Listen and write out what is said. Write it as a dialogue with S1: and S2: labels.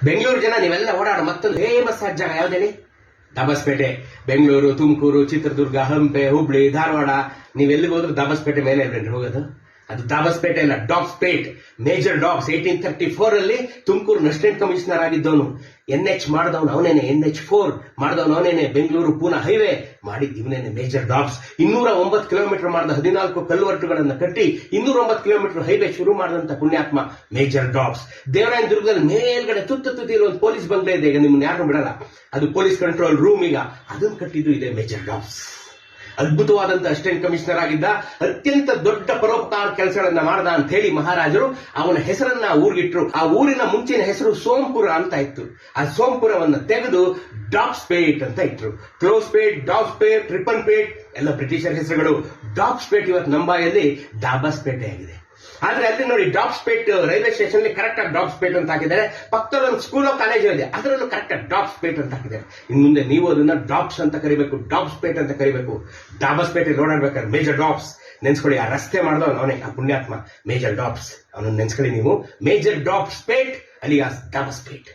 S1: ಬೆಂಗಳೂರು ಜನ ನೀವೆಲ್ಲ ಓಡಾಡೋ ಮತ್ತೊಂದು ಫೇಮಸ್ ಆದ ಜಾಗ ಯಾವ್ದೇಳಿ? ದಾಬಸ್ಪೇಟೆ. ಬೆಂಗಳೂರು, ತುಮಕೂರು, ಚಿತ್ರದುರ್ಗ, ಹಂಪೆ, ಹುಬ್ಳಿ, ಧಾರವಾಡ, ನೀವೆಲ್ಲಿಗೆ ಹೋದ್ರು ದಾಬಸ್ಪೇಟೆ ಮೇಲೆ ಇಲ್ವೇನ್ರಿ ಹೋಗೋದು? ಅದು ದಾಬಸ್ಪೇಟೆ ಇಲ್ಲ, ಡಾಬ್ಸ್ಪೇಟ್. ಮೇಜರ್ ಡಾಬ್ಸ್ 1834 ಅಲ್ಲಿ ತುಮಕೂರು ಅಸಿಸ್ಟೆಂಟ್ ಕಮಿಷನರ್ ಆಗಿದ್ದವನು. NH ಮಾಡಿದವನು ಅವನೇನೆ, NH4 ಮಾಡಿದವನು ಅವನೇನೆ. ಬೆಂಗಳೂರು ಪೂನಾ ಹೈವೇ ಮಾಡಿದ್ದು ಇವನೇನೆ, ಮೇಜರ್ ಡಾಬ್ಸ್. 209 ಕಿಲೋಮೀಟರ್ ಮಾಡಿದ 14 ಕಲ್ಲುವರ್ಟುಗಳನ್ನು ಕಟ್ಟಿ 209 ಕಿಲೋಮೀಟರ್ ಹೈವೇ ಶುರು ಮಾಡಿದಂತ ಪುಣ್ಯಾತ್ಮ ಮೇಜರ್ ಡಾಬ್ಸ್. ದೇವರಾಯನ ದುರ್ಗದಲ್ಲಿ ಮೇಲ್ಗಡೆ ತುತ್ತಿರೋ ಒಂದು ಪೊಲೀಸ್ ಬಂಗ್ಲೆ ಇದೆ, ಈಗ ನಿಮ್ಮನ್ನ ಯಾರು ಬಿಡಲ್ಲ, ಅದು ಪೊಲೀಸ್ ಕಂಟ್ರೋಲ್ ರೂಮ್. ಈಗ ಅದನ್ನು ಕಟ್ಟಿದ್ದು ಇದೆ ಮೇಜರ್ ಡಾಬ್ಸ್. ಅದ್ಭುತವಾದಂತ ಅಸಿಸ್ಟೆಂಟ್ ಕಮಿಷನರ್ ಆಗಿದ್ದ, ಅತ್ಯಂತ ದೊಡ್ಡ ಪರೋಪಕಾರ ಕೆಲಸಗಳನ್ನ ಮಾಡ್ದ ಅಂತ ಹೇಳಿ ಮಹಾರಾಜರು ಅವನ ಹೆಸರನ್ನ ಊರಿಗಿಟ್ರು. ಆ ಊರಿನ ಮುಂಚಿನ ಹೆಸರು ಸೋಂಪುರ ಅಂತ ಇತ್ತು. ಆ ಸೋಂಪುರವನ್ನು ತೆಗೆದು ಡಾಬ್ಸ್ಪೇಟ್ ಅಂತ ಇಟ್ರು. ಕ್ಲೋಸ್ಪೇಟ್, ಡಾಬ್ಸ್ಪೇಟ್, ರಿಪನ್ಪೇಟ್ ಎಲ್ಲ ಬ್ರಿಟಿಷರ್ ಹೆಸರುಗಳು. ಡಾಬ್ಸ್ಪೇಟ್ ಇವತ್ತು ನಂಬಾಯಲ್ಲಿ ದಾಬಸ್ಪೇಟೆ ಆಗಿದೆ. ಆದ್ರೆ ಅಲ್ಲಿ ನೋಡಿ, ಡಾಬ್ಸ್ಪೇಟ್ ರೈಲ್ವೆ ಸ್ಟೇಷನ್ ಕರೆಕ್ಟ್ ಆಗಿ ಡಾಬ್ಸ್ಪೇಟ್ ಅಂತ ಹಾಕಿದ್ದಾರೆ. ಪಕ್ಕದಲ್ಲಿ ಒಂದು ಸ್ಕೂಲ್ ಆಫ್ ಕಾಲೇಜ್ ಇದೆ, ಅದರಲ್ಲೂ ಕರೆಕ್ಟ್ ಆಗಿ ಡಾಬ್ಸ್ಪೇಟ್ ಅಂತ ಹಾಕಿದ್ದಾರೆ. ಇನ್ನು ಮುಂದೆ ನೀವು ಅದನ್ನ ಡಾಬ್ಸ್ ಅಂತ ಕರಿಬೇಕು, ಡಾಬ್ಸ್ಪೇಟ್ ಅಂತ ಕರಿಬೇಕು. ದಾಬಸ್ಪೇಟೆ ಓಡಾಡ್ಬೇಕಾದ್ರೆ ಮೇಜರ್ ಡಾಬ್ಸ್ ನೆನ್ಸ್ಕೊಳ್ಳಿ. ಆ ರಸ್ತೆ ಮಾಡಿದವನು ಅವನೇ, ಆ ಪುಣ್ಯಾತ್ಮ ಮೇಜರ್ ಡಾಬ್ಸ್. ಅವನನ್ನು ನೆನ್ಸ್ಕೊಳ್ಳಿ ನೀವು. Major Dobbspet alias ದಾಬಸ್ಪೇಟ್.